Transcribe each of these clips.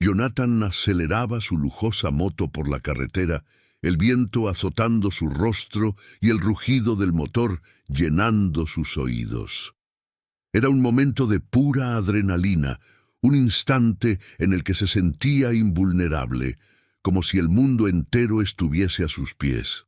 Jonathan aceleraba su lujosa moto por la carretera, el viento azotando su rostro y el rugido del motor llenando sus oídos. Era un momento de pura adrenalina, un instante en el que se sentía invulnerable, como si el mundo entero estuviese a sus pies.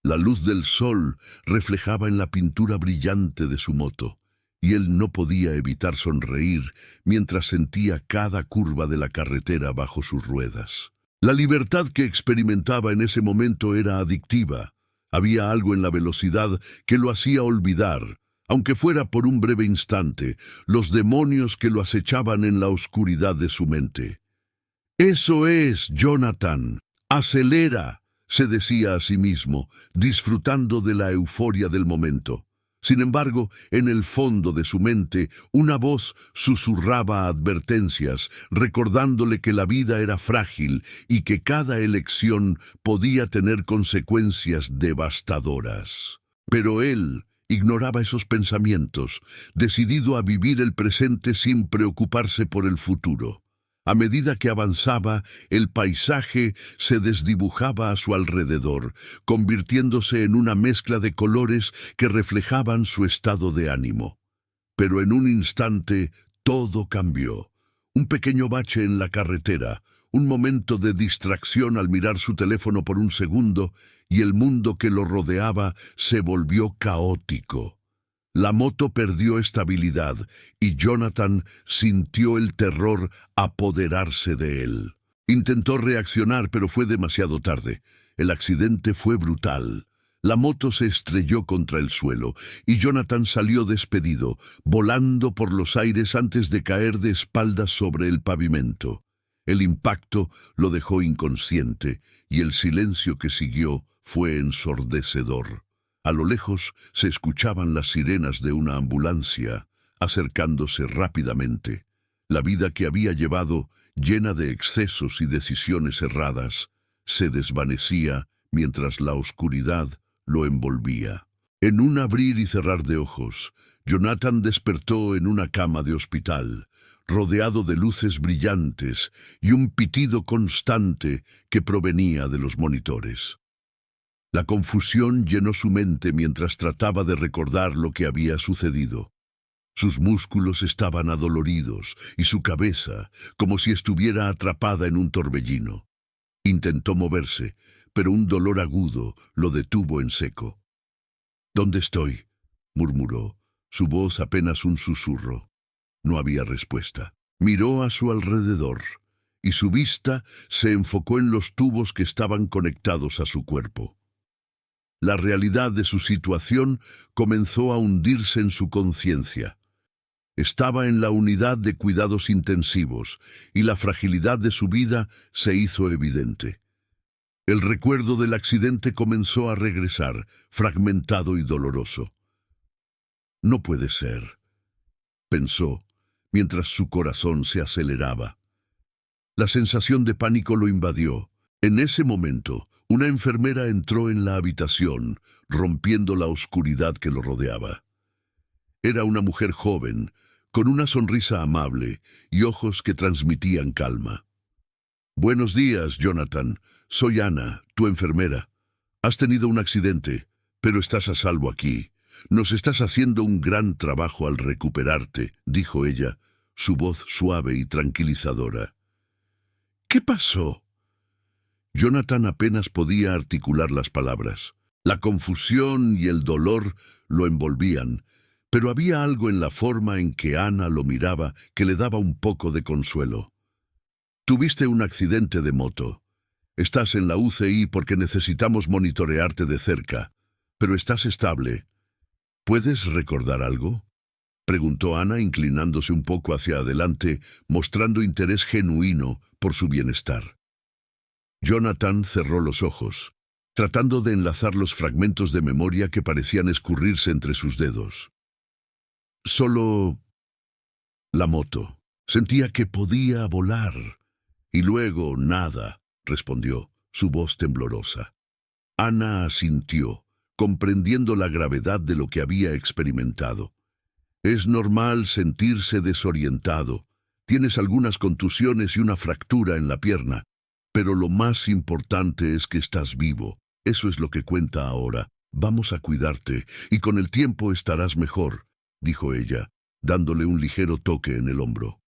La luz del sol reflejaba en la pintura brillante de su moto, y él no podía evitar sonreír mientras sentía cada curva de la carretera bajo sus ruedas. La libertad que experimentaba en ese momento era adictiva. Había algo en la velocidad que lo hacía olvidar, aunque fuera por un breve instante, los demonios que lo acechaban en la oscuridad de su mente. «Eso es, Jonathan. Acelera», se decía a sí mismo, disfrutando de la euforia del momento. Sin embargo, en el fondo de su mente, una voz susurraba advertencias, recordándole que la vida era frágil y que cada elección podía tener consecuencias devastadoras. Pero él ignoraba esos pensamientos, decidido a vivir el presente sin preocuparse por el futuro. A medida que avanzaba, el paisaje se desdibujaba a su alrededor, convirtiéndose en una mezcla de colores que reflejaban su estado de ánimo. Pero en un instante, todo cambió. Un pequeño bache en la carretera, un momento de distracción al mirar su teléfono por un segundo, y el mundo que lo rodeaba se volvió caótico. La moto perdió estabilidad y Jonathan sintió el terror apoderarse de él. Intentó reaccionar, pero fue demasiado tarde. El accidente fue brutal. La moto se estrelló contra el suelo y Jonathan salió despedido, volando por los aires antes de caer de espaldas sobre el pavimento. El impacto lo dejó inconsciente y el silencio que siguió fue ensordecedor. A lo lejos se escuchaban las sirenas de una ambulancia, acercándose rápidamente. La vida que había llevado, llena de excesos y decisiones erradas, se desvanecía mientras la oscuridad lo envolvía. En un abrir y cerrar de ojos, Jonathan despertó en una cama de hospital, rodeado de luces brillantes y un pitido constante que provenía de los monitores. La confusión llenó su mente mientras trataba de recordar lo que había sucedido. Sus músculos estaban adoloridos y su cabeza como si estuviera atrapada en un torbellino. Intentó moverse, pero un dolor agudo lo detuvo en seco. «¿Dónde estoy?», murmuró, su voz apenas un susurro. No había respuesta. Miró a su alrededor y su vista se enfocó en los tubos que estaban conectados a su cuerpo. La realidad de su situación comenzó a hundirse en su conciencia. Estaba en la unidad de cuidados intensivos y la fragilidad de su vida se hizo evidente. El recuerdo del accidente comenzó a regresar, fragmentado y doloroso. «No puede ser», pensó, mientras su corazón se aceleraba. La sensación de pánico lo invadió. En ese momento, una enfermera entró en la habitación, rompiendo la oscuridad que lo rodeaba. Era una mujer joven, con una sonrisa amable y ojos que transmitían calma. «Buenos días, Jonathan. Soy Ana, tu enfermera. Has tenido un accidente, pero estás a salvo aquí. Nos estás haciendo un gran trabajo al recuperarte», dijo ella, su voz suave y tranquilizadora. «¿Qué pasó?». Jonathan apenas podía articular las palabras. La confusión y el dolor lo envolvían, pero había algo en la forma en que Ana lo miraba que le daba un poco de consuelo. «Tuviste un accidente de moto. Estás en la UCI porque necesitamos monitorearte de cerca, pero estás estable. ¿Puedes recordar algo?», preguntó Ana, inclinándose un poco hacia adelante, mostrando interés genuino por su bienestar. Jonathan cerró los ojos, tratando de enlazar los fragmentos de memoria que parecían escurrirse entre sus dedos. «Solo la moto. Sentía que podía volar. Y luego nada», respondió, su voz temblorosa. Ana asintió, comprendiendo la gravedad de lo que había experimentado. «Es normal sentirse desorientado», Tienes algunas contusiones y una fractura en la pierna, pero lo más importante es que estás vivo. Eso es lo que cuenta ahora. Vamos a cuidarte, y con el tiempo estarás mejor, dijo ella, dándole un ligero toque en el hombro.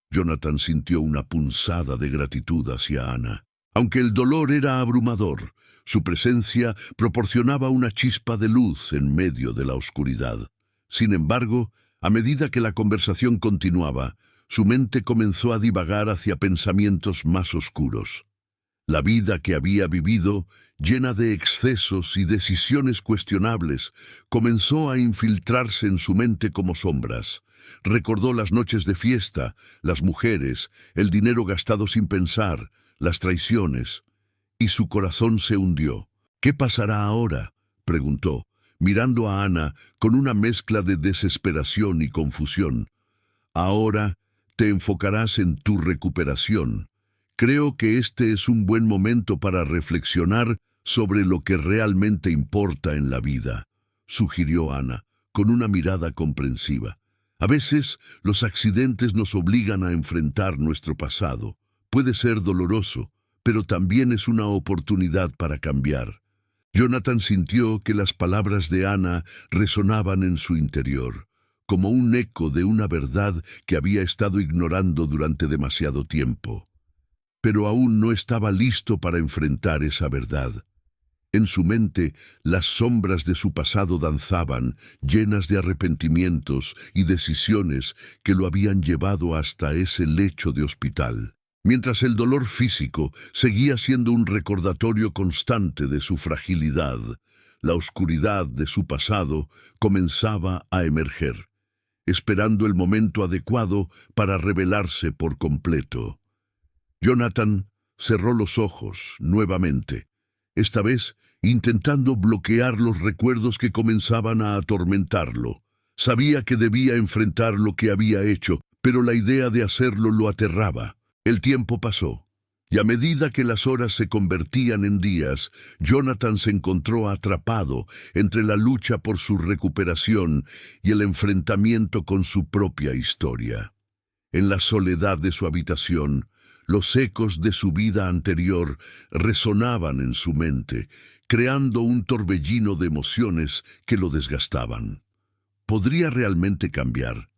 Jonathan sintió una punzada de gratitud hacia Ana. Aunque el dolor era abrumador, su presencia proporcionaba una chispa de luz en medio de la oscuridad. Sin embargo, a medida que la conversación continuaba, su mente comenzó a divagar hacia pensamientos más oscuros. La vida que había vivido, llena de excesos y decisiones cuestionables, comenzó a infiltrarse en su mente como sombras. Recordó las noches de fiesta, las mujeres, el dinero gastado sin pensar, las traiciones, y su corazón se hundió. «¿Qué pasará ahora?», preguntó, mirando a Ana con una mezcla de desesperación y confusión. «Ahora te enfocarás en tu recuperación. Creo que este es un buen momento para reflexionar sobre lo que realmente importa en la vida», sugirió Ana, con una mirada comprensiva. «A veces, los accidentes nos obligan a enfrentar nuestro pasado. Puede ser doloroso, pero también es una oportunidad para cambiar». Jonathan sintió que las palabras de Ana resonaban en su interior, como un eco de una verdad que había estado ignorando durante demasiado tiempo. Pero aún no estaba listo para enfrentar esa verdad. En su mente, las sombras de su pasado danzaban, llenas de arrepentimientos y decisiones que lo habían llevado hasta ese lecho de hospital. Mientras el dolor físico seguía siendo un recordatorio constante de su fragilidad, la oscuridad de su pasado comenzaba a emerger, esperando el momento adecuado para revelarse por completo. Jonathan cerró los ojos nuevamente, esta vez intentando bloquear los recuerdos que comenzaban a atormentarlo. Sabía que debía enfrentar lo que había hecho, pero la idea de hacerlo lo aterraba. El tiempo pasó, y a medida que las horas se convertían en días, Jonathan se encontró atrapado entre la lucha por su recuperación y el enfrentamiento con su propia historia. En la soledad de su habitación, los ecos de su vida anterior resonaban en su mente, creando un torbellino de emociones que lo desgastaban. ¿Podría realmente cambiar?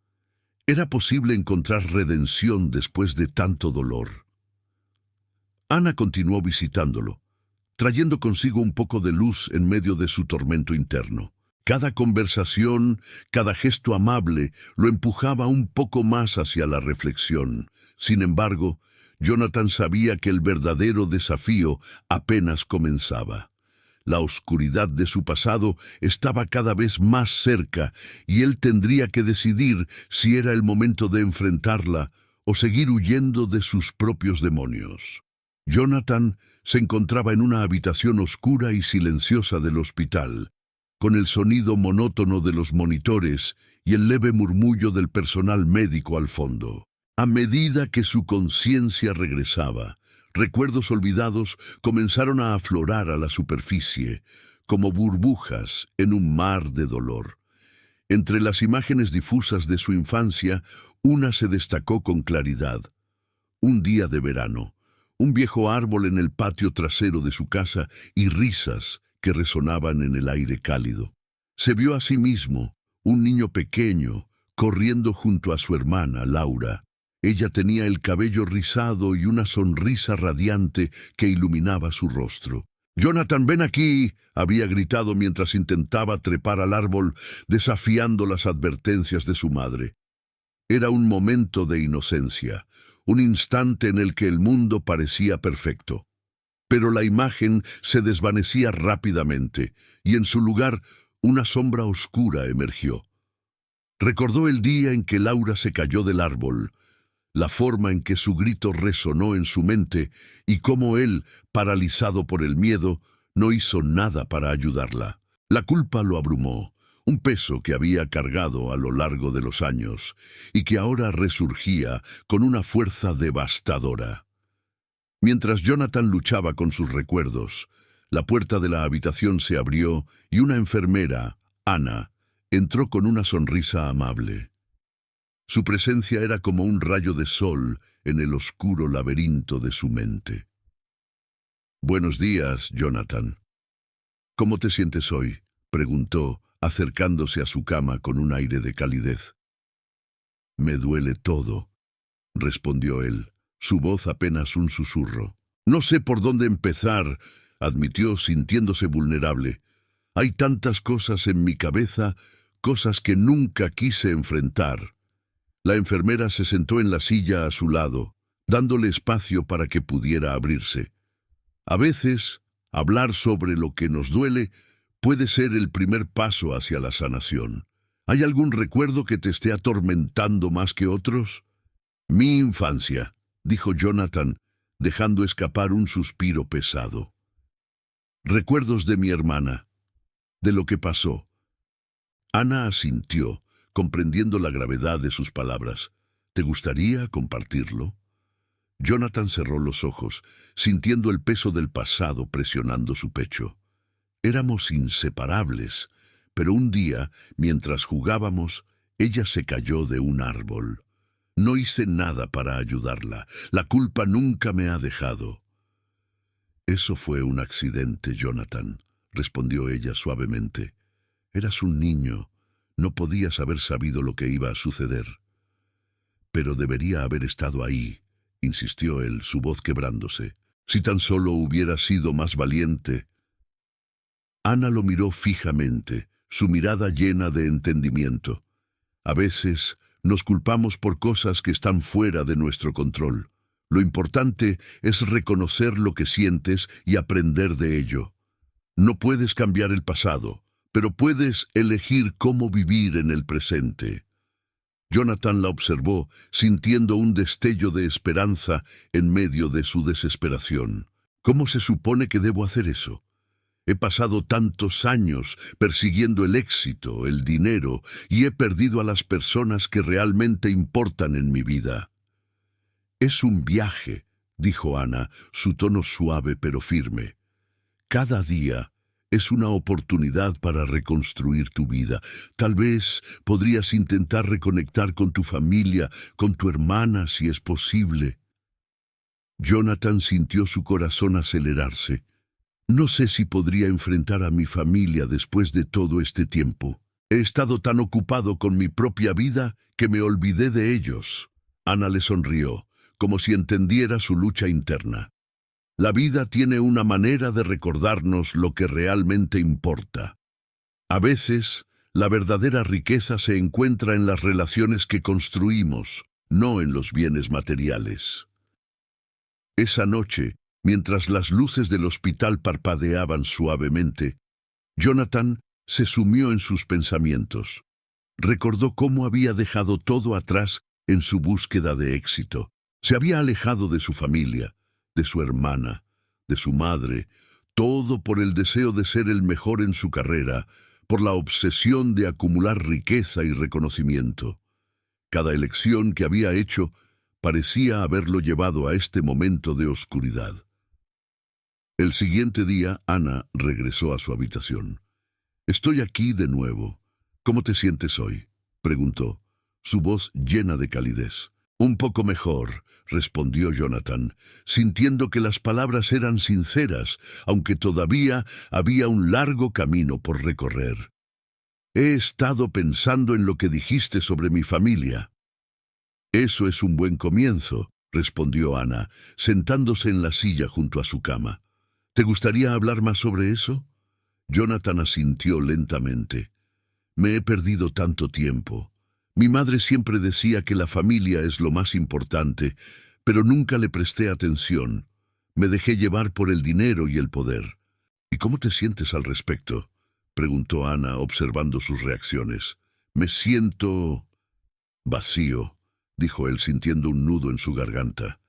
¿Era posible encontrar redención después de tanto dolor? Ana continuó visitándolo, trayendo consigo un poco de luz en medio de su tormento interno. Cada conversación, cada gesto amable, lo empujaba un poco más hacia la reflexión. Sin embargo, Jonathan sabía que el verdadero desafío apenas comenzaba. La oscuridad de su pasado estaba cada vez más cerca y él tendría que decidir si era el momento de enfrentarla o seguir huyendo de sus propios demonios. Jonathan se encontraba en una habitación oscura y silenciosa del hospital, con el sonido monótono de los monitores y el leve murmullo del personal médico al fondo. A medida que su conciencia regresaba, recuerdos olvidados comenzaron a aflorar a la superficie, como burbujas en un mar de dolor. Entre las imágenes difusas de su infancia, una se destacó con claridad. Un día de verano, un viejo árbol en el patio trasero de su casa y risas que resonaban en el aire cálido. Se vio a sí mismo, un niño pequeño, corriendo junto a su hermana, Laura. Ella tenía el cabello rizado y una sonrisa radiante que iluminaba su rostro. «Jonathan, ven aquí», había gritado mientras intentaba trepar al árbol, desafiando las advertencias de su madre. Era un momento de inocencia, un instante en el que el mundo parecía perfecto. Pero la imagen se desvanecía rápidamente, y en su lugar una sombra oscura emergió. Recordó el día en que Laura se cayó del árbol, la forma en que su grito resonó en su mente y cómo él, paralizado por el miedo, no hizo nada para ayudarla. La culpa lo abrumó, un peso que había cargado a lo largo de los años y que ahora resurgía con una fuerza devastadora. Mientras Jonathan luchaba con sus recuerdos, la puerta de la habitación se abrió y una enfermera, Ana, entró con una sonrisa amable. Su presencia era como un rayo de sol en el oscuro laberinto de su mente. «Buenos días, Jonathan. ¿Cómo te sientes hoy?», preguntó, acercándose a su cama con un aire de calidez. «Me duele todo», respondió él, su voz apenas un susurro. «No sé por dónde empezar», admitió, sintiéndose vulnerable. «Hay tantas cosas en mi cabeza, cosas que nunca quise enfrentar». La enfermera se sentó en la silla a su lado, dándole espacio para que pudiera abrirse. A veces, hablar sobre lo que nos duele puede ser el primer paso hacia la sanación. ¿Hay algún recuerdo que te esté atormentando más que otros? «Mi infancia», dijo Jonathan, dejando escapar un suspiro pesado. «Recuerdos de mi hermana, de lo que pasó». Ana asintió, comprendiendo la gravedad de sus palabras. «¿Te gustaría compartirlo?». Jonathan cerró los ojos, sintiendo el peso del pasado presionando su pecho. Éramos inseparables, pero un día, mientras jugábamos, ella se cayó de un árbol. No hice nada para ayudarla. La culpa nunca me ha dejado. «Eso fue un accidente, Jonathan», respondió ella suavemente. «Eras un niño. No podías haber sabido lo que iba a suceder». «Pero debería haber estado ahí», insistió él, su voz quebrándose. «Si tan solo hubiera sido más valiente». Ana lo miró fijamente, su mirada llena de entendimiento. «A veces nos culpamos por cosas que están fuera de nuestro control. Lo importante es reconocer lo que sientes y aprender de ello. No puedes cambiar el pasado, pero puedes elegir cómo vivir en el presente». Jonathan la observó, sintiendo un destello de esperanza en medio de su desesperación. «¿Cómo se supone que debo hacer eso? He pasado tantos años persiguiendo el éxito, el dinero, y he perdido a las personas que realmente importan en mi vida». «Es un viaje», dijo Ana, su tono suave pero firme. «Cada día es una oportunidad para reconstruir tu vida. Tal vez podrías intentar reconectar con tu familia, con tu hermana, si es posible». Jonathan sintió su corazón acelerarse. «No sé si podría enfrentar a mi familia después de todo este tiempo. He estado tan ocupado con mi propia vida que me olvidé de ellos». Ana le sonrió, como si entendiera su lucha interna. «La vida tiene una manera de recordarnos lo que realmente importa. A veces, la verdadera riqueza se encuentra en las relaciones que construimos, no en los bienes materiales». Esa noche, mientras las luces del hospital parpadeaban suavemente, Jonathan se sumió en sus pensamientos. Recordó cómo había dejado todo atrás en su búsqueda de éxito. Se había alejado de su familia, de su hermana, de su madre, todo por el deseo de ser el mejor en su carrera, por la obsesión de acumular riqueza y reconocimiento. Cada elección que había hecho parecía haberlo llevado a este momento de oscuridad. El siguiente día, Ana regresó a su habitación. «Estoy aquí de nuevo. ¿Cómo te sientes hoy?», preguntó, su voz llena de calidez. «Un poco mejor», respondió Jonathan, sintiendo que las palabras eran sinceras, aunque todavía había un largo camino por recorrer. «He estado pensando en lo que dijiste sobre mi familia». «Eso es un buen comienzo», respondió Ana, sentándose en la silla junto a su cama. «¿Te gustaría hablar más sobre eso?». Jonathan asintió lentamente. «Me he perdido tanto tiempo. Mi madre siempre decía que la familia es lo más importante, pero nunca le presté atención. Me dejé llevar por el dinero y el poder». «¿Y cómo te sientes al respecto?», preguntó Ana, observando sus reacciones. «Me siento vacío», dijo él, sintiendo un nudo en su garganta.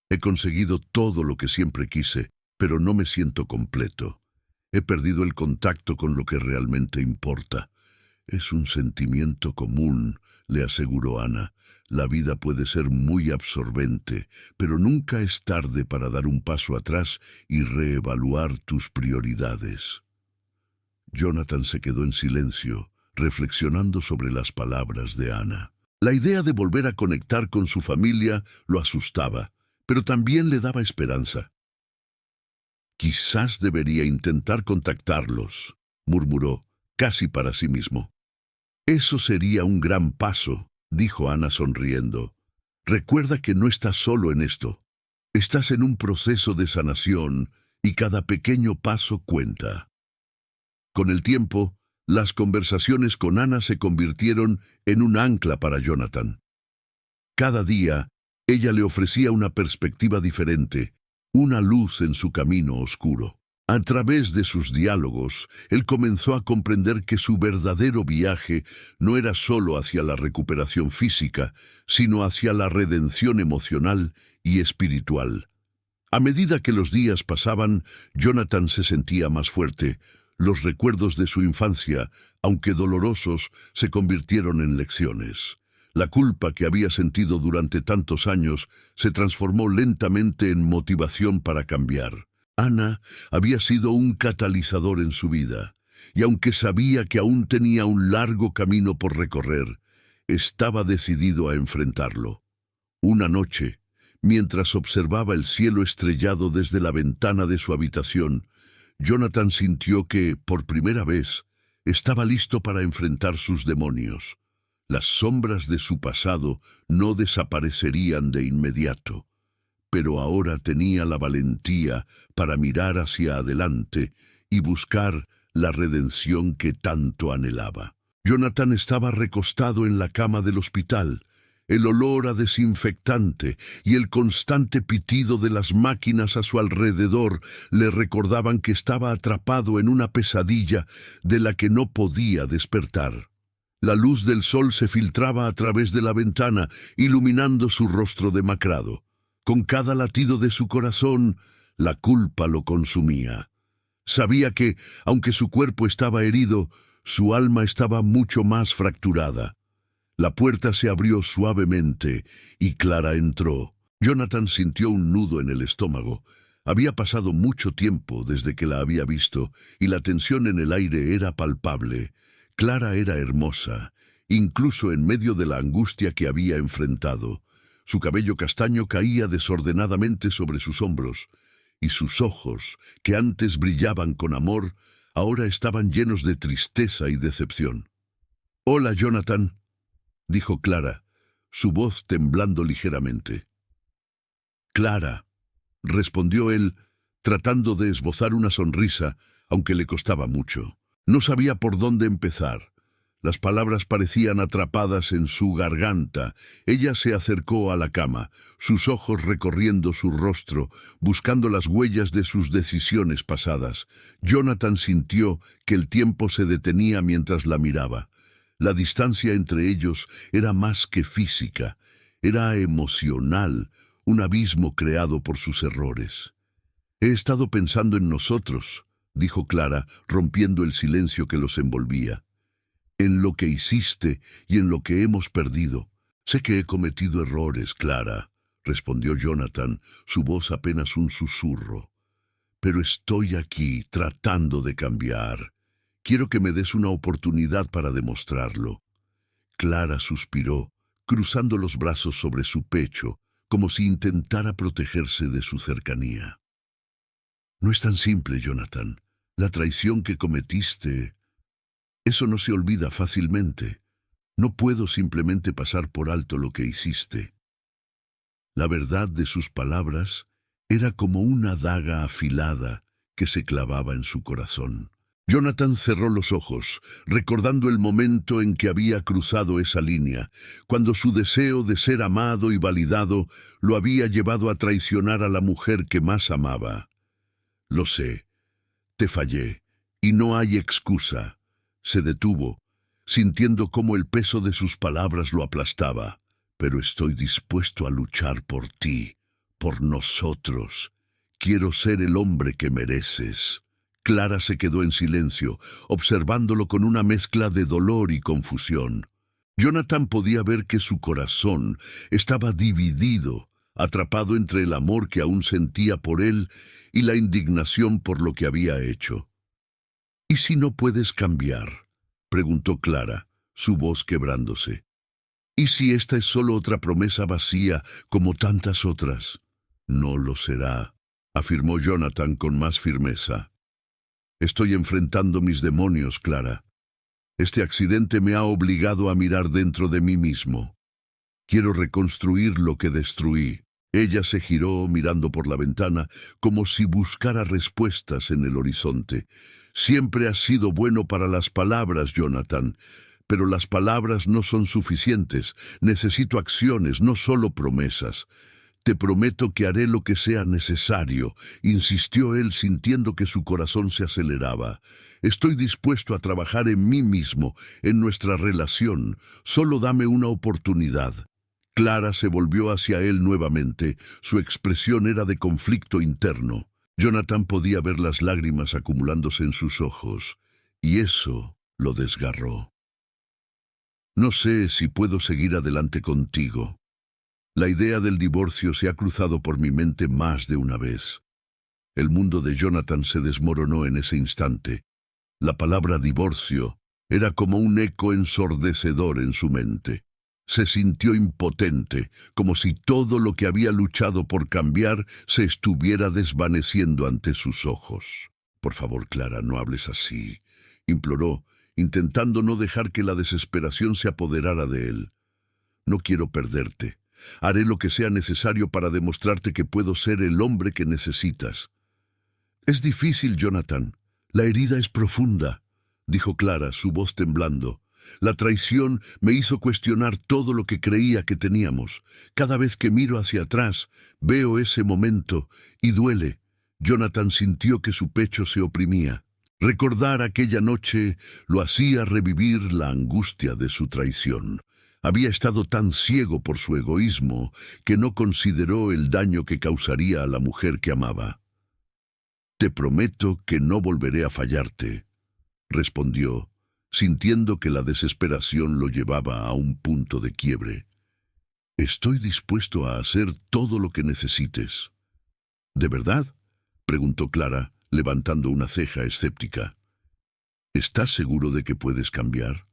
«He conseguido todo lo que siempre quise, pero no me siento completo. He perdido el contacto con lo que realmente importa». «Es un sentimiento común», le aseguró Ana. «La vida puede ser muy absorbente, pero nunca es tarde para dar un paso atrás y reevaluar tus prioridades». Jonathan se quedó en silencio, reflexionando sobre las palabras de Ana. La idea de volver a conectar con su familia lo asustaba, pero también le daba esperanza. Quizás debería intentar contactarlos, murmuró, casi para sí mismo. Eso sería un gran paso, dijo Ana sonriendo. Recuerda que no estás solo en esto. Estás en un proceso de sanación y cada pequeño paso cuenta. Con el tiempo, las conversaciones con Ana se convirtieron en un ancla para Jonathan. Cada día, ella le ofrecía una perspectiva diferente, una luz en su camino oscuro. A través de sus diálogos, él comenzó a comprender que su verdadero viaje no era solo hacia la recuperación física, sino hacia la redención emocional y espiritual. A medida que los días pasaban, Jonathan se sentía más fuerte. Los recuerdos de su infancia, aunque dolorosos, se convirtieron en lecciones. La culpa que había sentido durante tantos años se transformó lentamente en motivación para cambiar. Ana había sido un catalizador en su vida, y aunque sabía que aún tenía un largo camino por recorrer, estaba decidido a enfrentarlo. Una noche, mientras observaba el cielo estrellado desde la ventana de su habitación, Jonathan sintió que, por primera vez, estaba listo para enfrentar sus demonios. Las sombras de su pasado no desaparecerían de inmediato, pero ahora tenía la valentía para mirar hacia adelante y buscar la redención que tanto anhelaba. Jonathan estaba recostado en la cama del hospital. El olor a desinfectante y el constante pitido de las máquinas a su alrededor le recordaban que estaba atrapado en una pesadilla de la que no podía despertar. La luz del sol se filtraba a través de la ventana, iluminando su rostro demacrado. Con cada latido de su corazón, la culpa lo consumía. Sabía que, aunque su cuerpo estaba herido, su alma estaba mucho más fracturada. La puerta se abrió suavemente y Clara entró. Jonathan sintió un nudo en el estómago. Había pasado mucho tiempo desde que la había visto y la tensión en el aire era palpable. Clara era hermosa, incluso en medio de la angustia que había enfrentado. Su cabello castaño caía desordenadamente sobre sus hombros, y sus ojos, que antes brillaban con amor, ahora estaban llenos de tristeza y decepción. «Hola, Jonathan», dijo Clara, su voz temblando ligeramente. «Clara», respondió él, tratando de esbozar una sonrisa, aunque le costaba mucho. No sabía por dónde empezar. Las palabras parecían atrapadas en su garganta. Ella se acercó a la cama, sus ojos recorriendo su rostro, buscando las huellas de sus decisiones pasadas. Jonathan sintió que el tiempo se detenía mientras la miraba. La distancia entre ellos era más que física, era emocional, un abismo creado por sus errores. «He estado pensando en nosotros», dijo Clara, rompiendo el silencio que los envolvía. «En lo que hiciste y en lo que hemos perdido. Sé que he cometido errores, Clara», respondió Jonathan, su voz apenas un susurro. «Pero estoy aquí tratando de cambiar. Quiero que me des una oportunidad para demostrarlo». Clara suspiró, cruzando los brazos sobre su pecho, como si intentara protegerse de su cercanía. «No es tan simple, Jonathan. La traición que cometiste, eso no se olvida fácilmente. No puedo simplemente pasar por alto lo que hiciste». La verdad de sus palabras era como una daga afilada que se clavaba en su corazón. Jonathan cerró los ojos, recordando el momento en que había cruzado esa línea, cuando su deseo de ser amado y validado lo había llevado a traicionar a la mujer que más amaba. «Lo sé, te fallé, y no hay excusa». Se detuvo, sintiendo cómo el peso de sus palabras lo aplastaba. «Pero estoy dispuesto a luchar por ti, por nosotros. Quiero ser el hombre que mereces». Clara se quedó en silencio, observándolo con una mezcla de dolor y confusión. Jonathan podía ver que su corazón estaba dividido, atrapado entre el amor que aún sentía por él y la indignación por lo que había hecho. «¿Y si no puedes cambiar?», preguntó Clara, su voz quebrándose. ¿Y si esta es solo otra promesa vacía como tantas otras? No lo será, afirmó Jonathan con más firmeza. Estoy enfrentando mis demonios, Clara. Este accidente me ha obligado a mirar dentro de mí mismo. Quiero reconstruir lo que destruí. Ella se giró mirando por la ventana como si buscara respuestas en el horizonte. Siempre has sido bueno para las palabras, Jonathan, pero las palabras no son suficientes. Necesito acciones, no solo promesas. Te prometo que haré lo que sea necesario, insistió él sintiendo que su corazón se aceleraba. Estoy dispuesto a trabajar en mí mismo, en nuestra relación. Solo dame una oportunidad. Clara se volvió hacia él nuevamente. Su expresión era de conflicto interno. Jonathan podía ver las lágrimas acumulándose en sus ojos, y eso lo desgarró. No sé si puedo seguir adelante contigo. La idea del divorcio se ha cruzado por mi mente más de una vez. El mundo de Jonathan se desmoronó en ese instante. La palabra divorcio era como un eco ensordecedor en su mente. Se sintió impotente, como si todo lo que había luchado por cambiar se estuviera desvaneciendo ante sus ojos. Por favor, Clara, no hables así, imploró, intentando no dejar que la desesperación se apoderara de él. No quiero perderte. Haré lo que sea necesario para demostrarte que puedo ser el hombre que necesitas. Es difícil, Jonathan. La herida es profunda, dijo Clara, su voz temblando. La traición me hizo cuestionar todo lo que creía que teníamos. Cada vez que miro hacia atrás, veo ese momento y duele. Jonathan sintió que su pecho se oprimía. Recordar aquella noche lo hacía revivir la angustia de su traición. Había estado tan ciego por su egoísmo que no consideró el daño que causaría a la mujer que amaba. «Te prometo que no volveré a fallarte», respondió, sintiendo que la desesperación lo llevaba a un punto de quiebre. «Estoy dispuesto a hacer todo lo que necesites». «¿De verdad?», preguntó Clara, levantando una ceja escéptica. «¿Estás seguro de que puedes cambiar?».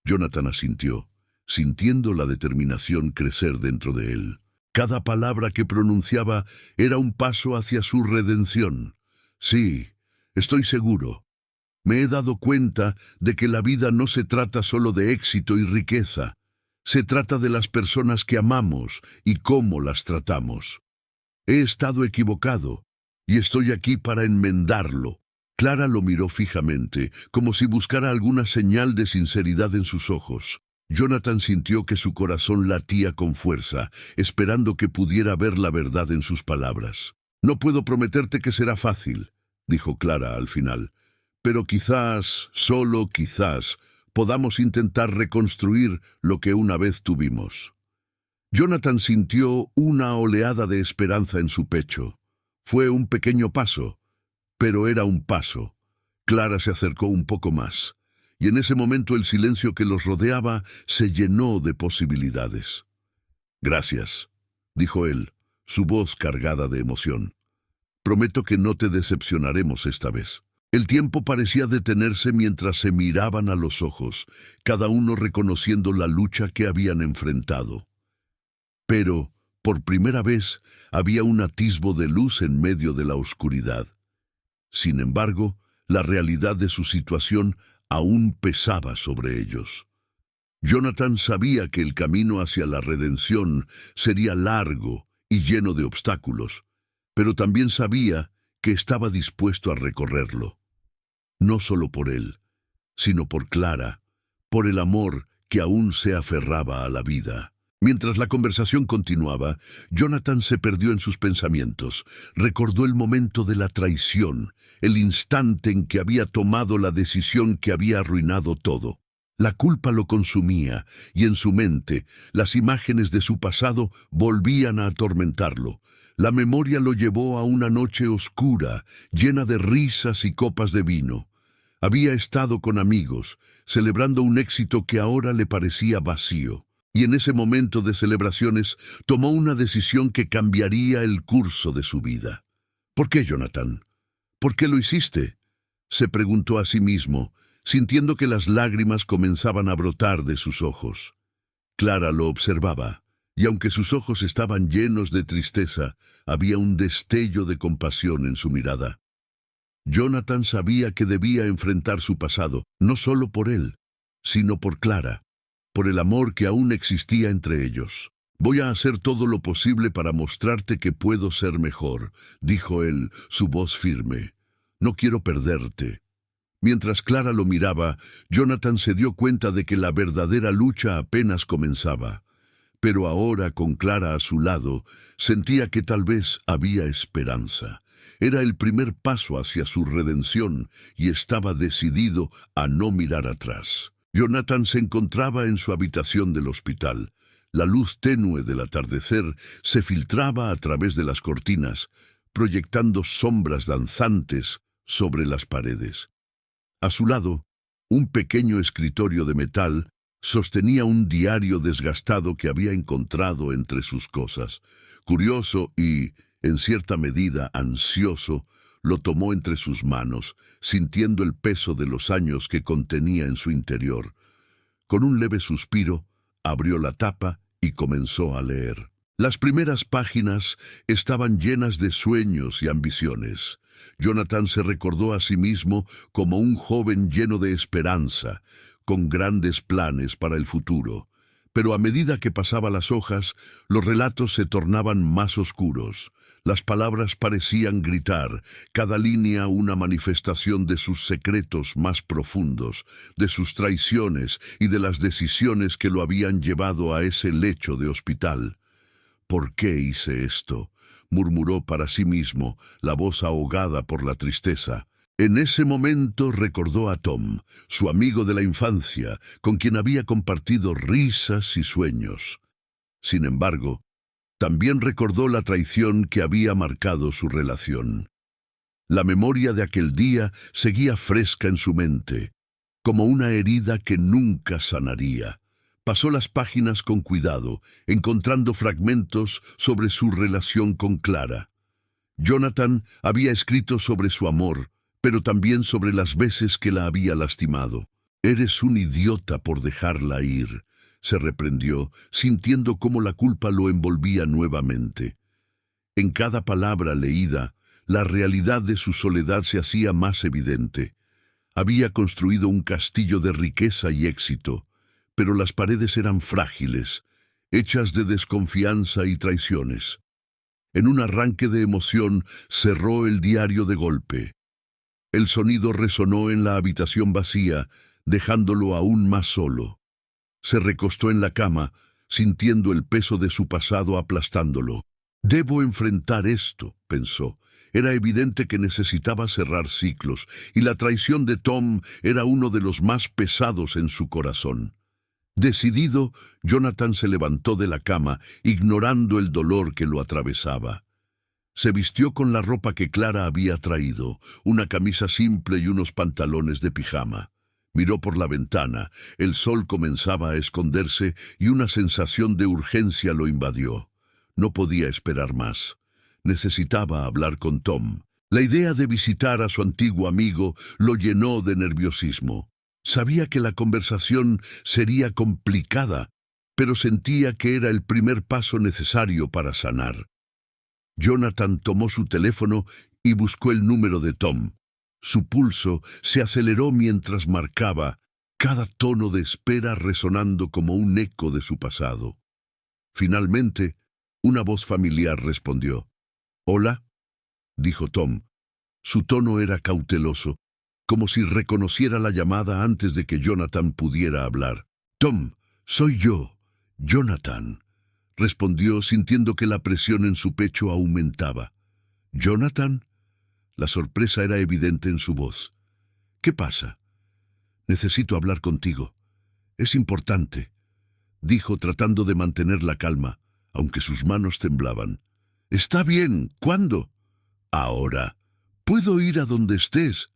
Jonathan asintió, sintiendo la determinación crecer dentro de él. Cada palabra que pronunciaba era un paso hacia su redención. «Sí, estoy seguro. Me he dado cuenta de que la vida no se trata solo de éxito y riqueza. Se trata de las personas que amamos y cómo las tratamos. He estado equivocado y estoy aquí para enmendarlo». Clara lo miró fijamente, como si buscara alguna señal de sinceridad en sus ojos. Jonathan sintió que su corazón latía con fuerza, esperando que pudiera ver la verdad en sus palabras. «No puedo prometerte que será fácil», dijo Clara al final, «pero quizás, solo quizás, podamos intentar reconstruir lo que una vez tuvimos». Jonathan sintió una oleada de esperanza en su pecho. Fue un pequeño paso, pero era un paso. Clara se acercó un poco más, y en ese momento el silencio que los rodeaba se llenó de posibilidades. «Gracias», dijo él, su voz cargada de emoción. «Prometo que no te decepcionaremos esta vez». El tiempo parecía detenerse mientras se miraban a los ojos, cada uno reconociendo la lucha que habían enfrentado. Pero, por primera vez, había un atisbo de luz en medio de la oscuridad. Sin embargo, la realidad de su situación aún pesaba sobre ellos. Jonathan sabía que el camino hacia la redención sería largo y lleno de obstáculos, pero también sabía que estaba dispuesto a recorrerlo. No solo por él, sino por Clara, por el amor que aún se aferraba a la vida. Mientras la conversación continuaba, Jonathan se perdió en sus pensamientos. Recordó el momento de la traición, el instante en que había tomado la decisión que había arruinado todo. La culpa lo consumía, y en su mente, las imágenes de su pasado volvían a atormentarlo. La memoria lo llevó a una noche oscura, llena de risas y copas de vino. Había estado con amigos, celebrando un éxito que ahora le parecía vacío. Y en ese momento de celebraciones tomó una decisión que cambiaría el curso de su vida. «¿Por qué, Jonathan? ¿Por qué lo hiciste?», se preguntó a sí mismo, sintiendo que las lágrimas comenzaban a brotar de sus ojos. Clara lo observaba, y aunque sus ojos estaban llenos de tristeza, había un destello de compasión en su mirada. Jonathan sabía que debía enfrentar su pasado, no solo por él, sino por Clara, por el amor que aún existía entre ellos. «Voy a hacer todo lo posible para mostrarte que puedo ser mejor», dijo él, su voz firme. «No quiero perderte». Mientras Clara lo miraba, Jonathan se dio cuenta de que la verdadera lucha apenas comenzaba. Pero ahora, con Clara a su lado, sentía que tal vez había esperanza. Era el primer paso hacia su redención y estaba decidido a no mirar atrás. Jonathan se encontraba en su habitación del hospital. La luz tenue del atardecer se filtraba a través de las cortinas, proyectando sombras danzantes sobre las paredes. A su lado, un pequeño escritorio de metal sostenía un diario desgastado que había encontrado entre sus cosas. Curioso y, en cierta medida, ansioso, lo tomó entre sus manos, sintiendo el peso de los años que contenía en su interior. Con un leve suspiro, abrió la tapa y comenzó a leer. Las primeras páginas estaban llenas de sueños y ambiciones. Jonathan se recordó a sí mismo como un joven lleno de esperanza, con grandes planes para el futuro. Pero a medida que pasaba las hojas, los relatos se tornaban más oscuros. Las palabras parecían gritar, cada línea una manifestación de sus secretos más profundos, de sus traiciones y de las decisiones que lo habían llevado a ese lecho de hospital. «¿Por qué hice esto?», murmuró para sí mismo, la voz ahogada por la tristeza. En ese momento recordó a Tom, su amigo de la infancia, con quien había compartido risas y sueños. Sin embargo, también recordó la traición que había marcado su relación. La memoria de aquel día seguía fresca en su mente, como una herida que nunca sanaría. Pasó las páginas con cuidado, encontrando fragmentos sobre su relación con Clara. Jonathan había escrito sobre su amor, pero también sobre las veces que la había lastimado. «Eres un idiota por dejarla ir», se reprendió, sintiendo cómo la culpa lo envolvía nuevamente. En cada palabra leída, la realidad de su soledad se hacía más evidente. Había construido un castillo de riqueza y éxito, pero las paredes eran frágiles, hechas de desconfianza y traiciones. En un arranque de emoción, cerró el diario de golpe. El sonido resonó en la habitación vacía, dejándolo aún más solo. Se recostó en la cama, sintiendo el peso de su pasado aplastándolo. «Debo enfrentar esto», pensó. Era evidente que necesitaba cerrar ciclos, y la traición de Tom era uno de los más pesados en su corazón. Decidido, Jonathan se levantó de la cama, ignorando el dolor que lo atravesaba. Se vistió con la ropa que Clara había traído, una camisa simple y unos pantalones de pijama. Miró por la ventana, el sol comenzaba a esconderse y una sensación de urgencia lo invadió. No podía esperar más. Necesitaba hablar con Tom. La idea de visitar a su antiguo amigo lo llenó de nerviosismo. Sabía que la conversación sería complicada, pero sentía que era el primer paso necesario para sanar. Jonathan tomó su teléfono y buscó el número de Tom. Su pulso se aceleró mientras marcaba, cada tono de espera resonando como un eco de su pasado. Finalmente, una voz familiar respondió. «¿Hola?», dijo Tom. Su tono era cauteloso, como si reconociera la llamada antes de que Jonathan pudiera hablar. «Tom, soy yo, Jonathan», respondió sintiendo que la presión en su pecho aumentaba. «¿Jonathan?». La sorpresa era evidente en su voz. «¿Qué pasa?». «Necesito hablar contigo. Es importante», dijo tratando de mantener la calma, aunque sus manos temblaban. «Está bien. ¿Cuándo?». «Ahora. ¿Puedo ir a donde estés?».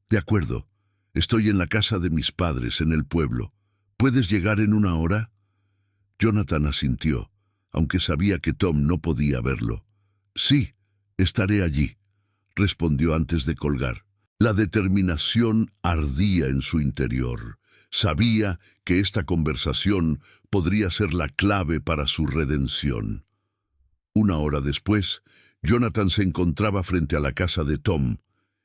«De acuerdo. Estoy en la casa de mis padres, en el pueblo. ¿Puedes llegar en una hora?». Jonathan asintió, aunque sabía que Tom no podía verlo. «Sí, estaré allí», respondió antes de colgar. La determinación ardía en su interior. Sabía que esta conversación podría ser la clave para su redención. Una hora después, Jonathan se encontraba frente a la casa de Tom.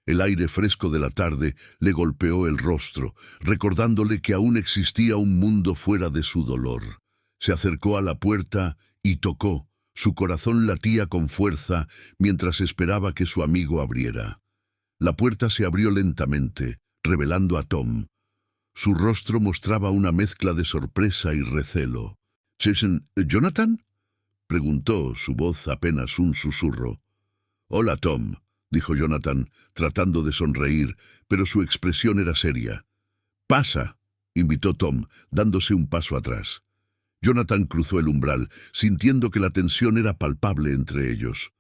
El aire fresco de la tarde le golpeó el rostro, recordándole que aún existía un mundo fuera de su dolor. Se acercó a la puerta y tocó. Su corazón latía con fuerza mientras esperaba que su amigo abriera. La puerta se abrió lentamente, revelando a Tom. Su rostro mostraba una mezcla de sorpresa y recelo. «¿Jonathan?», preguntó, su voz apenas un susurro. «Hola, Tom», dijo Jonathan, tratando de sonreír, pero su expresión era seria. «Pasa», invitó Tom, dándose un paso atrás. Jonathan cruzó el umbral, sintiendo que la tensión era palpable entre ellos.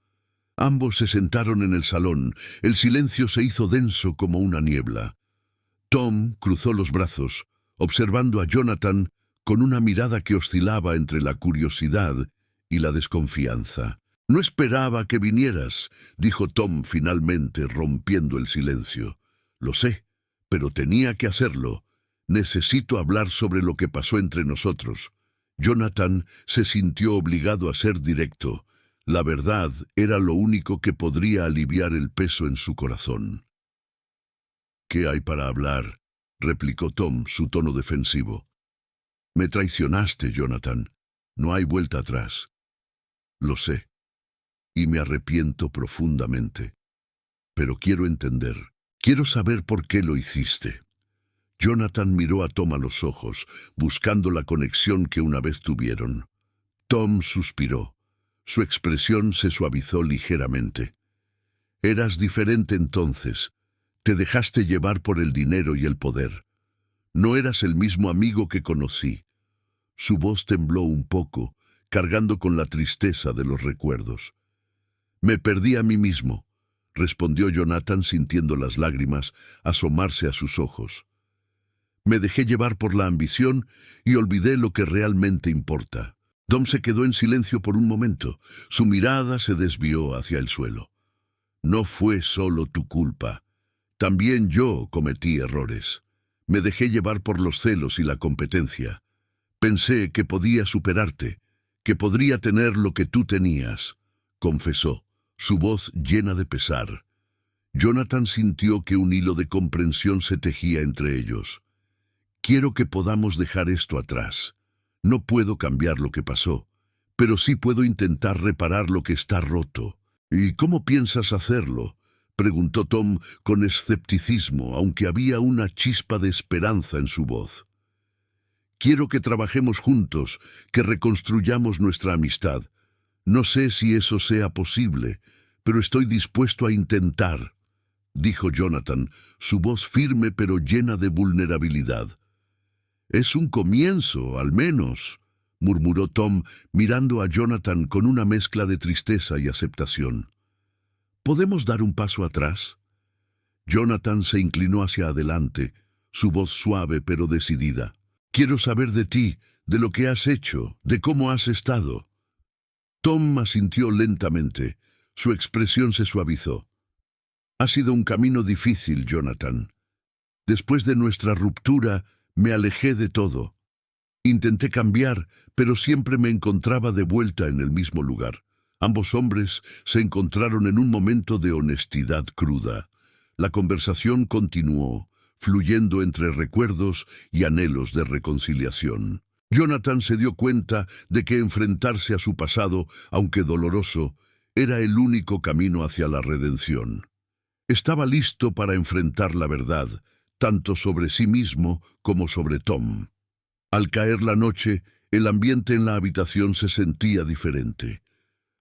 Ambos se sentaron en el salón. El silencio se hizo denso como una niebla. Tom cruzó los brazos, observando a Jonathan con una mirada que oscilaba entre la curiosidad y la desconfianza. «No esperaba que vinieras», dijo Tom finalmente, rompiendo el silencio. «Lo sé, pero tenía que hacerlo. Necesito hablar sobre lo que pasó entre nosotros». Jonathan se sintió obligado a ser directo. La verdad era lo único que podría aliviar el peso en su corazón. «¿Qué hay para hablar?», replicó Tom, su tono defensivo. «Me traicionaste, Jonathan. No hay vuelta atrás». «Lo sé, y me arrepiento profundamente. Pero quiero entender. Quiero saber por qué lo hiciste». Jonathan miró a Tom a los ojos, buscando la conexión que una vez tuvieron. Tom suspiró. Su expresión se suavizó ligeramente. «Eras diferente entonces. Te dejaste llevar por el dinero y el poder. No eras el mismo amigo que conocí». Su voz tembló un poco, cargando con la tristeza de los recuerdos. «Me perdí a mí mismo», respondió Jonathan sintiendo las lágrimas asomarse a sus ojos. «Me dejé llevar por la ambición y olvidé lo que realmente importa». Tom se quedó en silencio por un momento. Su mirada se desvió hacia el suelo. «No fue solo tu culpa. También yo cometí errores. Me dejé llevar por los celos y la competencia. Pensé que podía superarte, que podría tener lo que tú tenías», confesó, su voz llena de pesar. Jonathan sintió que un hilo de comprensión se tejía entre ellos. «Quiero que podamos dejar esto atrás. No puedo cambiar lo que pasó, pero sí puedo intentar reparar lo que está roto». «¿Y cómo piensas hacerlo?», preguntó Tom con escepticismo, aunque había una chispa de esperanza en su voz. «Quiero que trabajemos juntos, que reconstruyamos nuestra amistad. No sé si eso sea posible, pero estoy dispuesto a intentar», dijo Jonathan, su voz firme pero llena de vulnerabilidad. «Es un comienzo, al menos», murmuró Tom, mirando a Jonathan con una mezcla de tristeza y aceptación. «¿Podemos dar un paso atrás?». Jonathan se inclinó hacia adelante, su voz suave pero decidida. «Quiero saber de ti, de lo que has hecho, de cómo has estado». Tom asintió lentamente. Su expresión se suavizó. «Ha sido un camino difícil, Jonathan. Después de nuestra ruptura, me alejé de todo. Intenté cambiar, pero siempre me encontraba de vuelta en el mismo lugar. Ambos hombres se encontraron en un momento de honestidad cruda. La conversación continuó, fluyendo entre recuerdos y anhelos de reconciliación. Jonathan se dio cuenta de que enfrentarse a su pasado, aunque doloroso, era el único camino hacia la redención. Estaba listo para enfrentar la verdad, tanto sobre sí mismo como sobre Tom. Al caer la noche, el ambiente en la habitación se sentía diferente.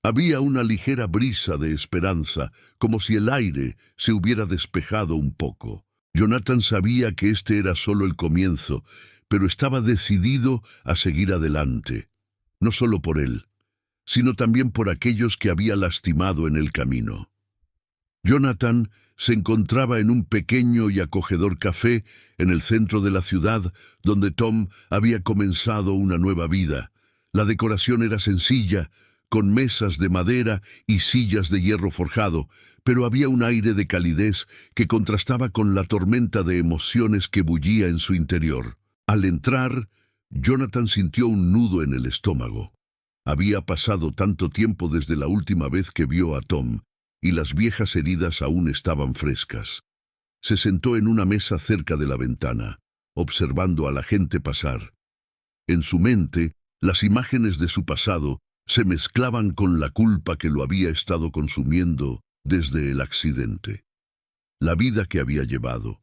Había una ligera brisa de esperanza, como si el aire se hubiera despejado un poco. Jonathan sabía que este era solo el comienzo, pero estaba decidido a seguir adelante, no solo por él, sino también por aquellos que había lastimado en el camino. Jonathan se encontraba en un pequeño y acogedor café en el centro de la ciudad, donde Tom había comenzado una nueva vida. La decoración era sencilla, con mesas de madera y sillas de hierro forjado, pero había un aire de calidez que contrastaba con la tormenta de emociones que bullía en su interior. Al entrar, Jonathan sintió un nudo en el estómago. Había pasado tanto tiempo desde la última vez que vio a Tom, y las viejas heridas aún estaban frescas. Se sentó en una mesa cerca de la ventana, observando a la gente pasar. En su mente, las imágenes de su pasado se mezclaban con la culpa que lo había estado consumiendo desde el accidente. La vida que había llevado,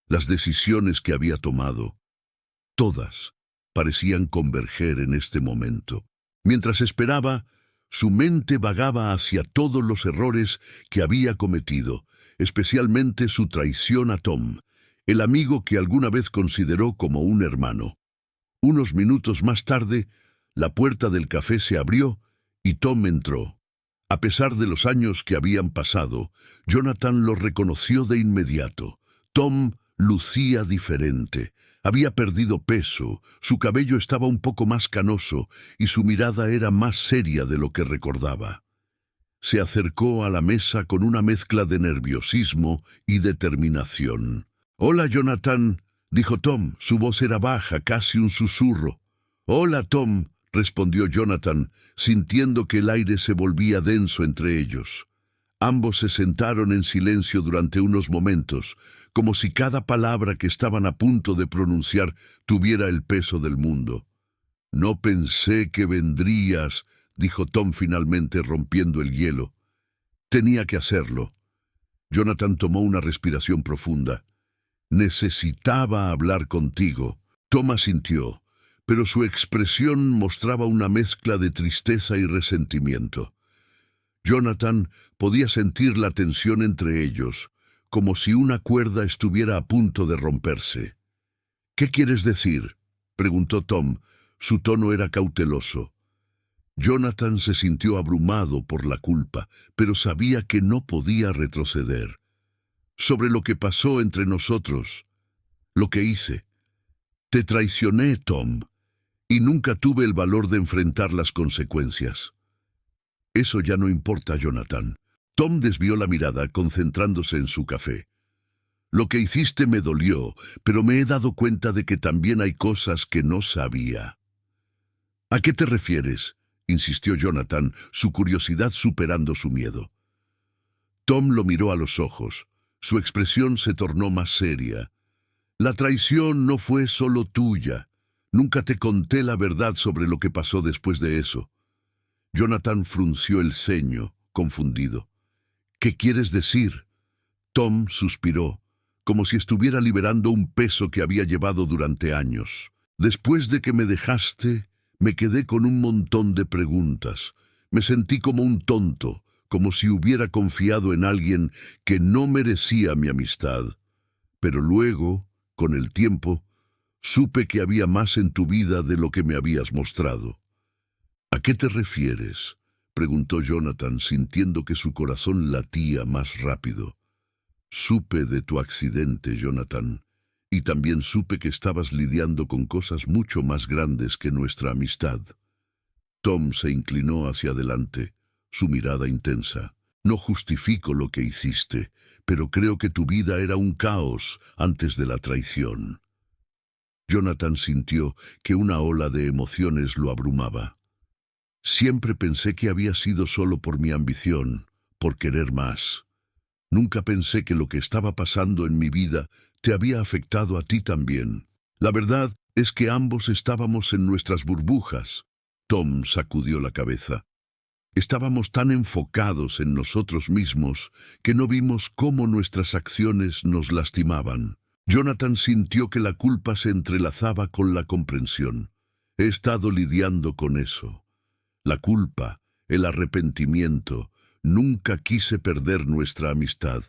las decisiones que había tomado, todas parecían converger en este momento. Mientras esperaba, su mente vagaba hacia todos los errores que había cometido, especialmente su traición a Tom, el amigo que alguna vez consideró como un hermano. Unos minutos más tarde, la puerta del café se abrió y Tom entró. A pesar de los años que habían pasado, Jonathan lo reconoció de inmediato. Tom lucía diferente. Había perdido peso, su cabello estaba un poco más canoso y su mirada era más seria de lo que recordaba. Se acercó a la mesa con una mezcla de nerviosismo y determinación. «Hola, Jonathan», dijo Tom. Su voz era baja, casi un susurro. «Hola, Tom», respondió Jonathan, sintiendo que el aire se volvía denso entre ellos. Ambos se sentaron en silencio durante unos momentos, como si cada palabra que estaban a punto de pronunciar tuviera el peso del mundo. «No pensé que vendrías», dijo Tom finalmente rompiendo el hielo. «Tenía que hacerlo». Jonathan tomó una respiración profunda. «Necesitaba hablar contigo». Tom asintió, pero su expresión mostraba una mezcla de tristeza y resentimiento. Jonathan podía sentir la tensión entre ellos, como si una cuerda estuviera a punto de romperse. «¿Qué quieres decir?», preguntó Tom. Su tono era cauteloso. Jonathan se sintió abrumado por la culpa, pero sabía que no podía retroceder. «Sobre lo que pasó entre nosotros, lo que hice. Te traicioné, Tom, y nunca tuve el valor de enfrentar las consecuencias». «Eso ya no importa, Jonathan». Tom desvió la mirada, concentrándose en su café. «Lo que hiciste me dolió, pero me he dado cuenta de que también hay cosas que no sabía». «¿A qué te refieres?», insistió Jonathan, su curiosidad superando su miedo. Tom lo miró a los ojos. Su expresión se tornó más seria. «La traición no fue solo tuya. Nunca te conté la verdad sobre lo que pasó después de eso». Jonathan frunció el ceño, confundido. «¿Qué quieres decir?». Tom suspiró, como si estuviera liberando un peso que había llevado durante años. «Después de que me dejaste, me quedé con un montón de preguntas. Me sentí como un tonto, como si hubiera confiado en alguien que no merecía mi amistad. Pero luego, con el tiempo, supe que había más en tu vida de lo que me habías mostrado». «¿A qué te refieres?», preguntó Jonathan, sintiendo que su corazón latía más rápido. «Supe de tu accidente, Jonathan, y también supe que estabas lidiando con cosas mucho más grandes que nuestra amistad». Tom se inclinó hacia adelante, su mirada intensa. «No justifico lo que hiciste, pero creo que tu vida era un caos antes de la traición». Jonathan sintió que una ola de emociones lo abrumaba. «Siempre pensé que había sido solo por mi ambición, por querer más. Nunca pensé que lo que estaba pasando en mi vida te había afectado a ti también. La verdad es que ambos estábamos en nuestras burbujas». Tom sacudió la cabeza. «Estábamos tan enfocados en nosotros mismos que no vimos cómo nuestras acciones nos lastimaban». Jonathan sintió que la culpa se entrelazaba con la comprensión. «He estado lidiando con eso. La culpa, el arrepentimiento. Nunca quise perder nuestra amistad».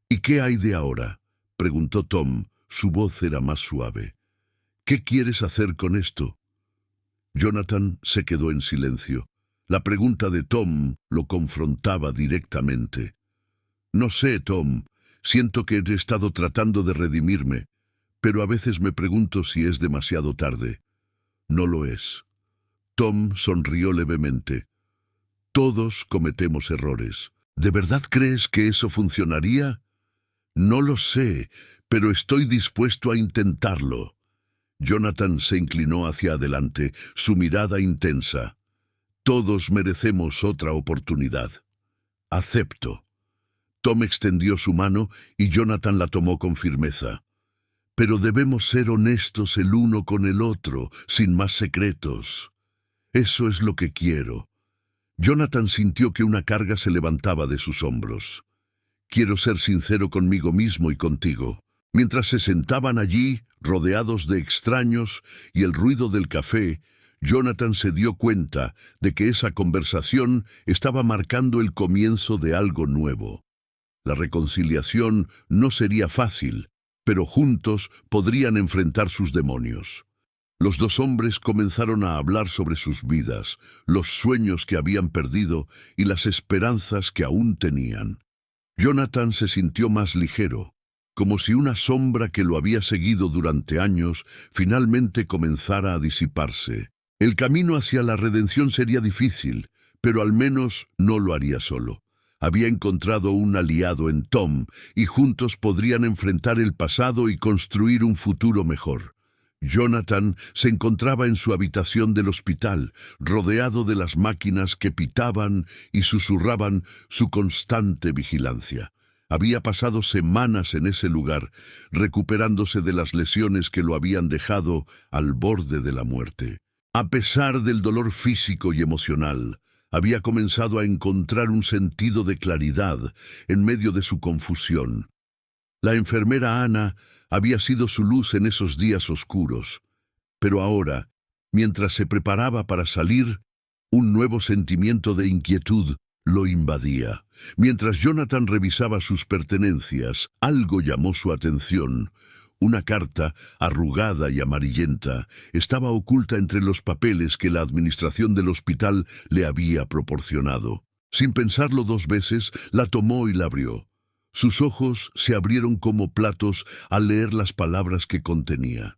«¿Y qué hay de ahora?», preguntó Tom. Su voz era más suave. «¿Qué quieres hacer con esto?». Jonathan se quedó en silencio. La pregunta de Tom lo confrontaba directamente. «No sé, Tom. Siento que he estado tratando de redimirme, pero a veces me pregunto si es demasiado tarde». «No lo es». Tom sonrió levemente. «Todos cometemos errores. ¿De verdad crees que eso funcionaría?». «No lo sé, pero estoy dispuesto a intentarlo». Jonathan se inclinó hacia adelante, su mirada intensa. Todos merecemos otra oportunidad. Acepto. Tom extendió su mano y Jonathan la tomó con firmeza. Pero debemos ser honestos el uno con el otro, sin más secretos. Eso es lo que quiero. Jonathan sintió que una carga se levantaba de sus hombros. Quiero ser sincero conmigo mismo y contigo. Mientras se sentaban allí, rodeados de extraños y el ruido del café, Jonathan se dio cuenta de que esa conversación estaba marcando el comienzo de algo nuevo. La reconciliación no sería fácil, pero juntos podrían enfrentar sus demonios. Los dos hombres comenzaron a hablar sobre sus vidas, los sueños que habían perdido y las esperanzas que aún tenían. Jonathan se sintió más ligero, como si una sombra que lo había seguido durante años finalmente comenzara a disiparse. El camino hacia la redención sería difícil, pero al menos no lo haría solo. Había encontrado un aliado en Tom y juntos podrían enfrentar el pasado y construir un futuro mejor. Jonathan se encontraba en su habitación del hospital, rodeado de las máquinas que pitaban y susurraban su constante vigilancia. Había pasado semanas en ese lugar, recuperándose de las lesiones que lo habían dejado al borde de la muerte. A pesar del dolor físico y emocional, había comenzado a encontrar un sentido de claridad en medio de su confusión. La enfermera Ana había sido su luz en esos días oscuros, pero ahora, mientras se preparaba para salir, un nuevo sentimiento de inquietud lo invadía. Mientras Jonathan revisaba sus pertenencias, algo llamó su atención. Una carta, arrugada y amarillenta, estaba oculta entre los papeles que la administración del hospital le había proporcionado. Sin pensarlo dos veces, la tomó y la abrió. Sus ojos se abrieron como platos al leer las palabras que contenía.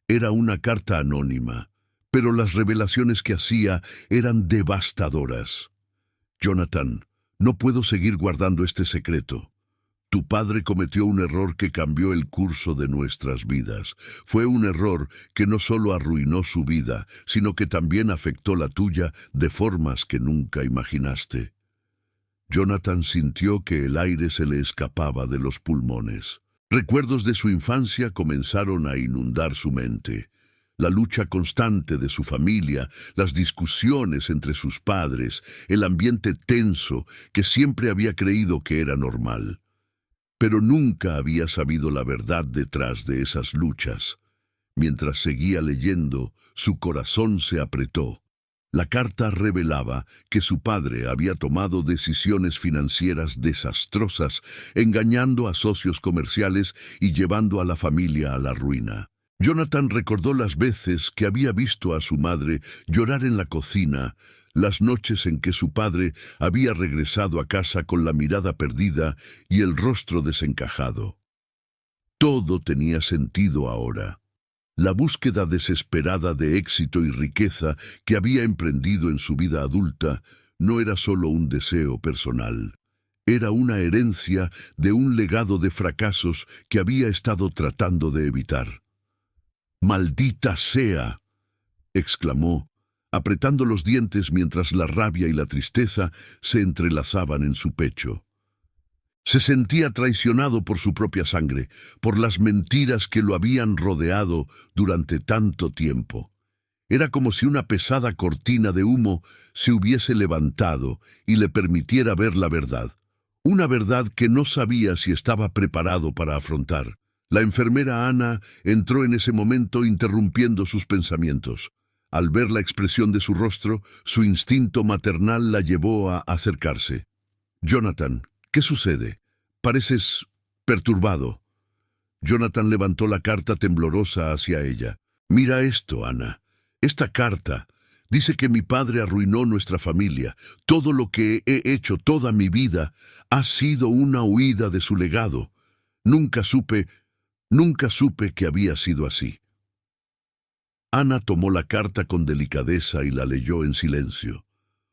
Era una carta anónima, pero las revelaciones que hacía eran devastadoras. Jonathan, no puedo seguir guardando este secreto. Tu padre cometió un error que cambió el curso de nuestras vidas. Fue un error que no solo arruinó su vida, sino que también afectó la tuya de formas que nunca imaginaste. Jonathan sintió que el aire se le escapaba de los pulmones. Recuerdos de su infancia comenzaron a inundar su mente. La lucha constante de su familia, las discusiones entre sus padres, el ambiente tenso que siempre había creído que era normal. Pero nunca había sabido la verdad detrás de esas luchas. Mientras seguía leyendo, su corazón se apretó. La carta revelaba que su padre había tomado decisiones financieras desastrosas, engañando a socios comerciales y llevando a la familia a la ruina. Jonathan recordó las veces que había visto a su madre llorar en la cocina, las noches en que su padre había regresado a casa con la mirada perdida y el rostro desencajado. Todo tenía sentido ahora. La búsqueda desesperada de éxito y riqueza que había emprendido en su vida adulta no era solo un deseo personal. Era una herencia de un legado de fracasos que había estado tratando de evitar. «¡Maldita sea!», exclamó, apretando los dientes mientras la rabia y la tristeza se entrelazaban en su pecho. Se sentía traicionado por su propia sangre, por las mentiras que lo habían rodeado durante tanto tiempo. Era como si una pesada cortina de humo se hubiese levantado y le permitiera ver la verdad. Una verdad que no sabía si estaba preparado para afrontar. La enfermera Ana entró en ese momento interrumpiendo sus pensamientos. Al ver la expresión de su rostro, su instinto maternal la llevó a acercarse. «Jonathan, ¿qué sucede? Pareces perturbado». Jonathan levantó la carta temblorosa hacia ella. «Mira esto, Ana. Esta carta dice que mi padre arruinó nuestra familia. Todo lo que he hecho toda mi vida ha sido una huida de su legado. Nunca supe que había sido así». Ana tomó la carta con delicadeza y la leyó en silencio.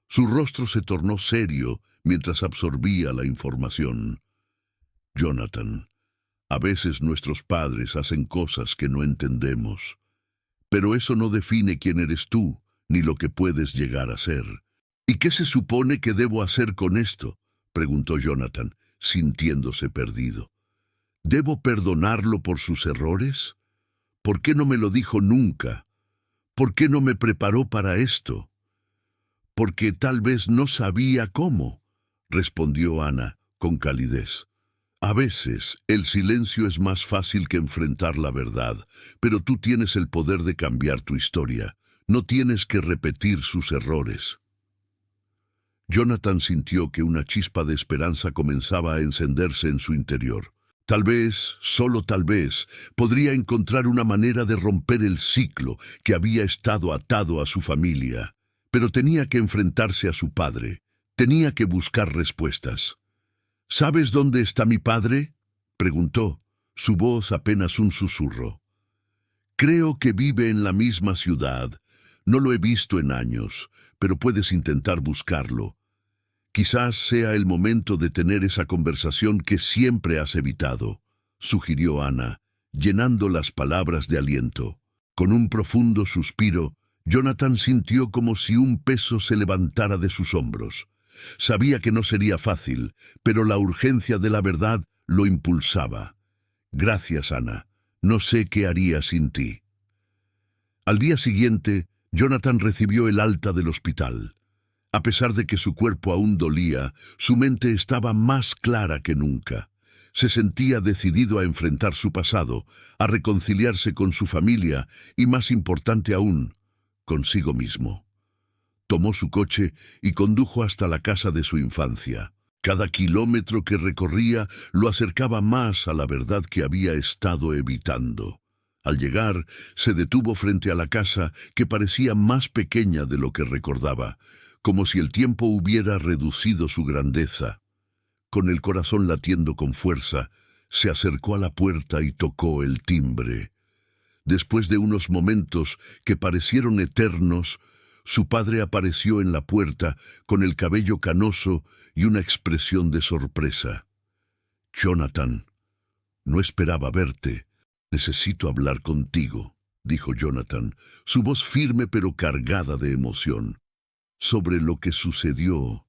Su rostro se tornó serio mientras absorbía la información. «Jonathan, a veces nuestros padres hacen cosas que no entendemos. Pero eso no define quién eres tú, ni lo que puedes llegar a ser. ¿Y qué se supone que debo hacer con esto?, preguntó Jonathan, sintiéndose perdido. ¿Debo perdonarlo por sus errores? ¿Por qué no me lo dijo nunca? ¿Por qué no me preparó para esto? Porque tal vez no sabía cómo, respondió Ana con calidez. A veces el silencio es más fácil que enfrentar la verdad, pero tú tienes el poder de cambiar tu historia. No tienes que repetir sus errores. Jonathan sintió que una chispa de esperanza comenzaba a encenderse en su interior. Tal vez, solo tal vez, podría encontrar una manera de romper el ciclo que había estado atado a su familia. Pero tenía que enfrentarse a su padre. Tenía que buscar respuestas. ¿Sabes dónde está mi padre?, preguntó, su voz apenas un susurro. Creo que vive en la misma ciudad. No lo he visto en años, pero puedes intentar buscarlo. Quizás sea el momento de tener esa conversación que siempre has evitado, sugirió Ana, llenando las palabras de aliento. Con un profundo suspiro, Jonathan sintió como si un peso se levantara de sus hombros. Sabía que no sería fácil, pero la urgencia de la verdad lo impulsaba. Gracias, Ana. No sé qué haría sin ti. Al día siguiente, Jonathan recibió el alta del hospital. A pesar de que su cuerpo aún dolía, su mente estaba más clara que nunca. Se sentía decidido a enfrentar su pasado, a reconciliarse con su familia y, más importante aún, consigo mismo. Tomó su coche y condujo hasta la casa de su infancia. Cada kilómetro que recorría lo acercaba más a la verdad que había estado evitando. Al llegar, se detuvo frente a la casa, que parecía más pequeña de lo que recordaba, como si el tiempo hubiera reducido su grandeza. Con el corazón latiendo con fuerza, se acercó a la puerta y tocó el timbre. Después de unos momentos que parecieron eternos, su padre apareció en la puerta con el cabello canoso y una expresión de sorpresa. «Jonathan, no esperaba verte. Necesito hablar contigo», dijo Jonathan, su voz firme pero cargada de emoción. «Sobre lo que sucedió,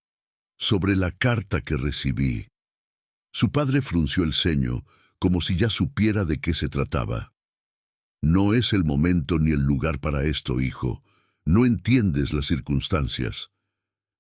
sobre la carta que recibí». Su padre frunció el ceño, como si ya supiera de qué se trataba. «No es el momento ni el lugar para esto, hijo. No entiendes las circunstancias».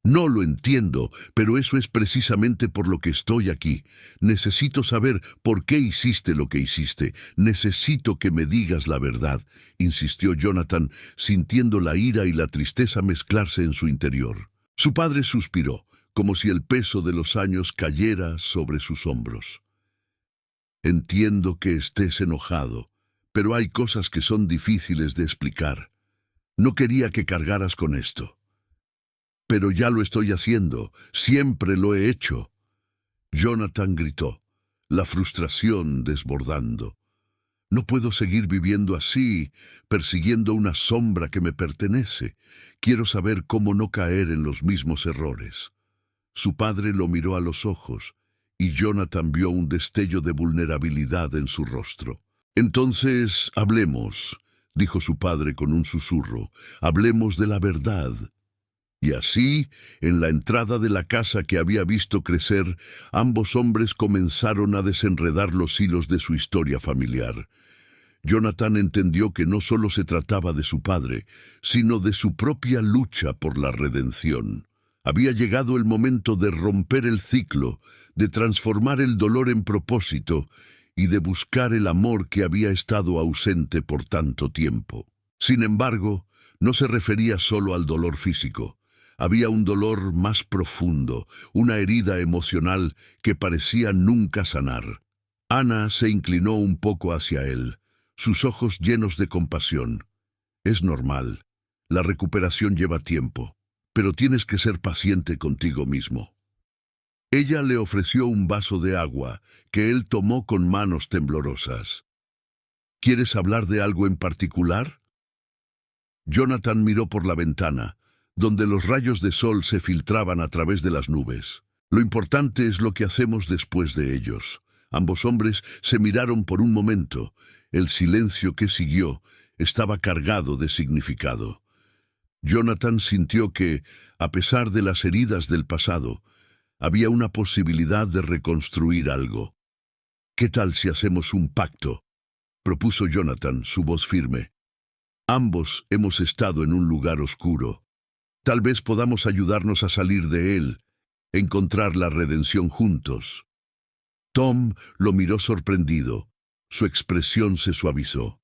«No lo entiendo, pero eso es precisamente por lo que estoy aquí. Necesito saber por qué hiciste lo que hiciste. Necesito que me digas la verdad», insistió Jonathan, sintiendo la ira y la tristeza mezclarse en su interior. Su padre suspiró, como si el peso de los años cayera sobre sus hombros. «Entiendo que estés enojado, pero hay cosas que son difíciles de explicar. No quería que cargaras con esto. Pero ya lo estoy haciendo. Siempre lo he hecho». Jonathan gritó, la frustración desbordando. «No puedo seguir viviendo así, persiguiendo una sombra que me pertenece. Quiero saber cómo no caer en los mismos errores». Su padre lo miró a los ojos, y Jonathan vio un destello de vulnerabilidad en su rostro. «Entonces, hablemos», dijo su padre con un susurro. «Hablemos de la verdad». Y así, en la entrada de la casa que había visto crecer, ambos hombres comenzaron a desenredar los hilos de su historia familiar. Jonathan entendió que no solo se trataba de su padre, sino de su propia lucha por la redención. Había llegado el momento de romper el ciclo, de transformar el dolor en propósito y de buscar el amor que había estado ausente por tanto tiempo. Sin embargo, no se refería solo al dolor físico. Había un dolor más profundo, una herida emocional que parecía nunca sanar. Ana se inclinó un poco hacia él, sus ojos llenos de compasión. «Es normal. La recuperación lleva tiempo, pero tienes que ser paciente contigo mismo». Ella le ofreció un vaso de agua, que él tomó con manos temblorosas. «¿Quieres hablar de algo en particular?». Jonathan miró por la ventana, donde los rayos de sol se filtraban a través de las nubes. «Lo importante es lo que hacemos después de ellos». Ambos hombres se miraron por un momento. El silencio que siguió estaba cargado de significado. Jonathan sintió que, a pesar de las heridas del pasado, había una posibilidad de reconstruir algo. ¿Qué tal si hacemos un pacto?, propuso Jonathan, su voz firme. Ambos hemos estado en un lugar oscuro. Tal vez podamos ayudarnos a salir de él, encontrar la redención juntos. Tom lo miró sorprendido. Su expresión se suavizó.